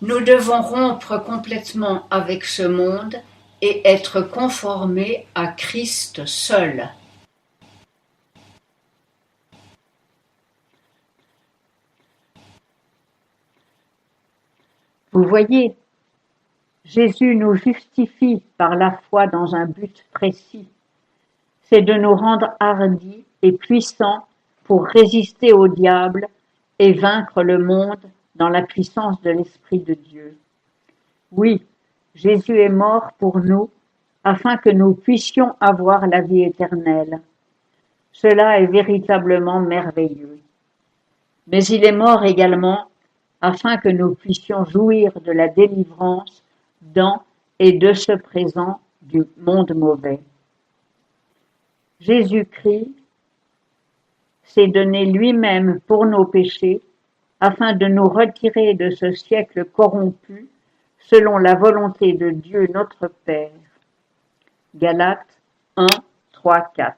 Nous devons rompre complètement avec ce monde et être conformés à Christ seul. Vous voyez, Jésus nous justifie par la foi dans un but précis. C'est de nous rendre hardis et puissants pour résister au diable et vaincre le monde dans la puissance de l'Esprit de Dieu. Oui, Jésus est mort pour nous afin que nous puissions avoir la vie éternelle. Cela est véritablement merveilleux. Mais il est mort également afin que nous puissions jouir de la délivrance dans et de ce présent du monde mauvais. Jésus-Christ s'est donné lui-même pour nos péchés afin de nous retirer de ce siècle corrompu selon la volonté de Dieu notre Père. Galates 1, 3, 4.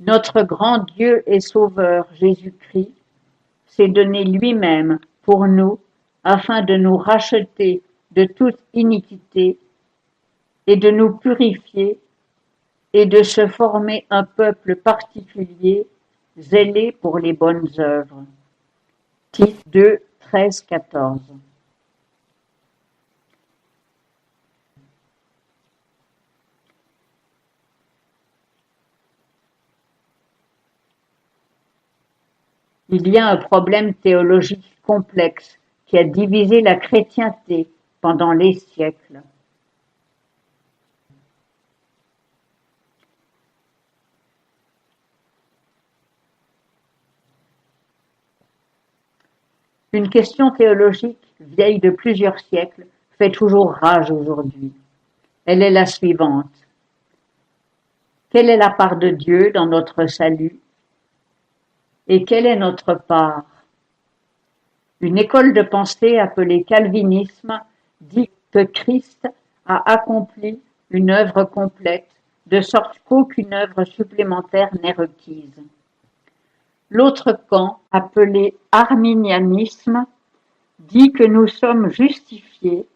Notre grand Dieu et Sauveur Jésus-Christ s'est donné lui-même pour nous afin de nous racheter de toute iniquité et de nous purifier et de se former un peuple particulier zélé pour les bonnes œuvres. Tite 2, 13, 14. Il y a un problème théologique complexe qui a divisé la chrétienté pendant les siècles. Une question théologique vieille de plusieurs siècles fait toujours rage aujourd'hui. Elle est la suivante. Quelle est la part de Dieu dans notre salut? Et quelle est notre part? Une école de pensée appelée calvinisme dit que Christ a accompli une œuvre complète, de sorte qu'aucune œuvre supplémentaire n'est requise. L'autre camp, appelé arminianisme, dit que nous sommes justifiés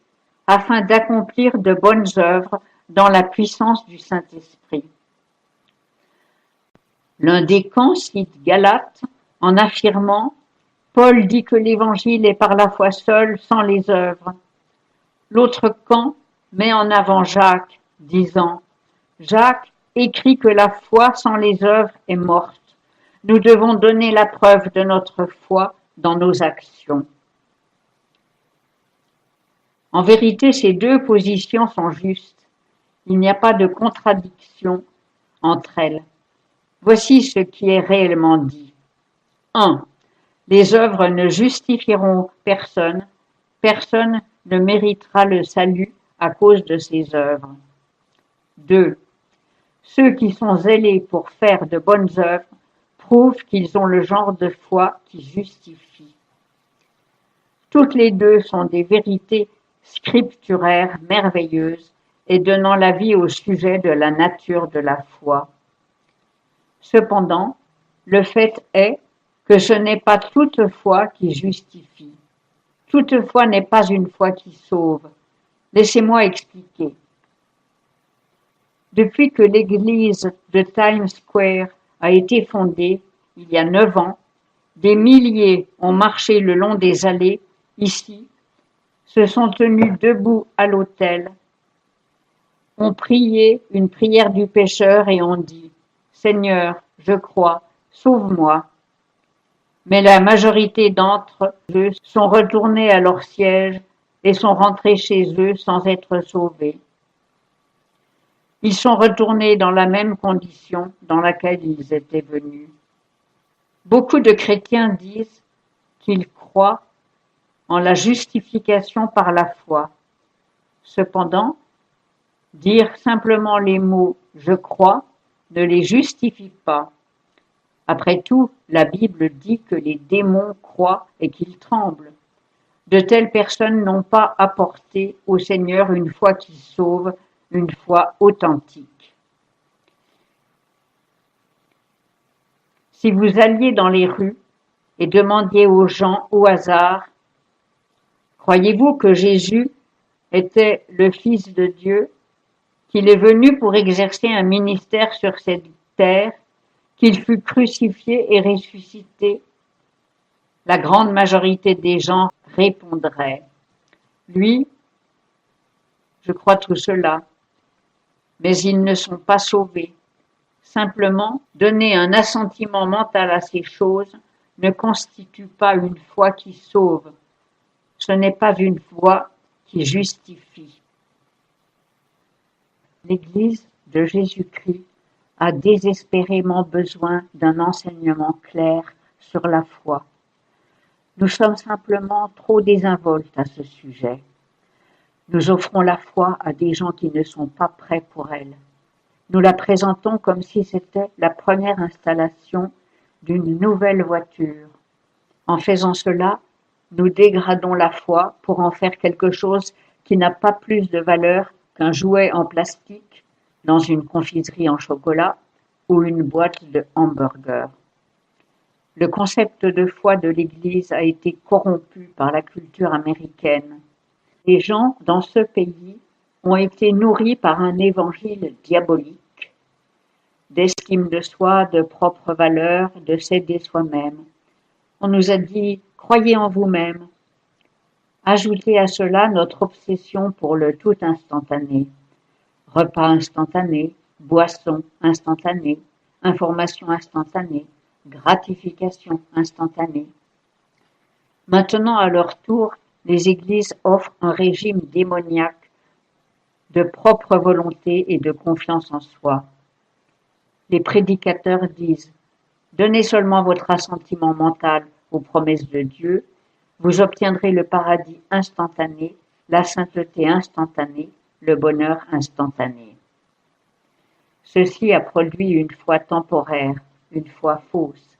afin d'accomplir de bonnes œuvres dans la puissance du Saint-Esprit. L'un des camps cite Galates en affirmant « Paul dit que l'Évangile est par la foi seule, sans les œuvres ». L'autre camp met en avant Jacques, disant « Jacques écrit que la foi sans les œuvres est morte. Nous devons donner la preuve de notre foi dans nos actions. » En vérité, ces deux positions sont justes. Il n'y a pas de contradiction entre elles. Voici ce qui est réellement dit. 1. Les œuvres ne justifieront personne. Personne ne méritera le salut à cause de ces œuvres. 2. Ceux qui sont zélés pour faire de bonnes œuvres prouvent qu'ils ont le genre de foi qui justifie. Toutes les deux sont des vérités scripturaires merveilleuses et donnant la vie au sujet de la nature de la foi. Cependant, le fait est que ce n'est pas toute foi qui justifie. Toute foi n'est pas une foi qui sauve. Laissez-moi expliquer. Depuis que l'église de Times Square a été fondée, il y a 9 ans, des milliers ont marché le long des allées, ici, se sont tenus debout à l'autel, ont prié une prière du pécheur et ont dit « Seigneur, je crois, sauve-moi ». Mais la majorité d'entre eux sont retournés à leur siège et sont rentrés chez eux sans être sauvés. Ils sont retournés dans la même condition dans laquelle ils étaient venus. Beaucoup de chrétiens disent qu'ils croient en la justification par la foi. Cependant, dire simplement les mots « je crois » ne les justifie pas. Après tout, la Bible dit que les démons croient et qu'ils tremblent. De telles personnes n'ont pas apporté au Seigneur une foi qui sauve, une foi authentique. Si vous alliez dans les rues et demandiez aux gens au hasard Croyez-vous que Jésus était le Fils de Dieu, qu'il est venu pour exercer un ministère sur cette terre, qu'il fut crucifié et ressuscité? La grande majorité des gens répondrait: oui, je crois tout cela, mais ils ne sont pas sauvés. Simplement, donner un assentiment mental à ces choses ne constitue pas une foi qui sauve. Ce n'est pas une foi qui justifie. L'Église de Jésus-Christ a désespérément besoin d'un enseignement clair sur la foi. Nous sommes simplement trop désinvoltes à ce sujet. Nous offrons la foi à des gens qui ne sont pas prêts pour elle. Nous la présentons comme si c'était la première installation d'une nouvelle voiture. En faisant cela, nous dégradons la foi pour en faire quelque chose qui n'a pas plus de valeur qu'un jouet en plastique dans une confiserie en chocolat ou une boîte de hamburgers. Le concept de foi de l'Église a été corrompu par la culture américaine. Les gens dans ce pays ont été nourris par un évangile diabolique, d'estime de soi, de propre valeur, de s'aider soi-même. On nous a dit « croyez en vous-même ». Ajoutez à cela notre obsession pour le tout instantané. Repas instantané, boissons instantanées, information instantanée, gratification instantanée. Maintenant, à leur tour, les églises offrent un régime démoniaque de propre volonté et de confiance en soi. Les prédicateurs disent « Donnez seulement votre assentiment mental aux promesses de Dieu, vous obtiendrez le paradis instantané, la sainteté instantanée, le bonheur instantané. » Ceci a produit une foi temporaire, une foi fausse.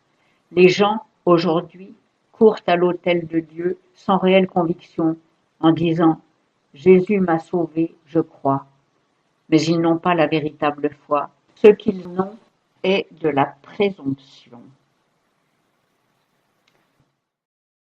Les gens, aujourd'hui, courent à l'autel de Dieu sans réelle conviction, en disant « Jésus m'a sauvé, je crois ». Mais ils n'ont pas la véritable foi. Ce qu'ils ont est de la présomption.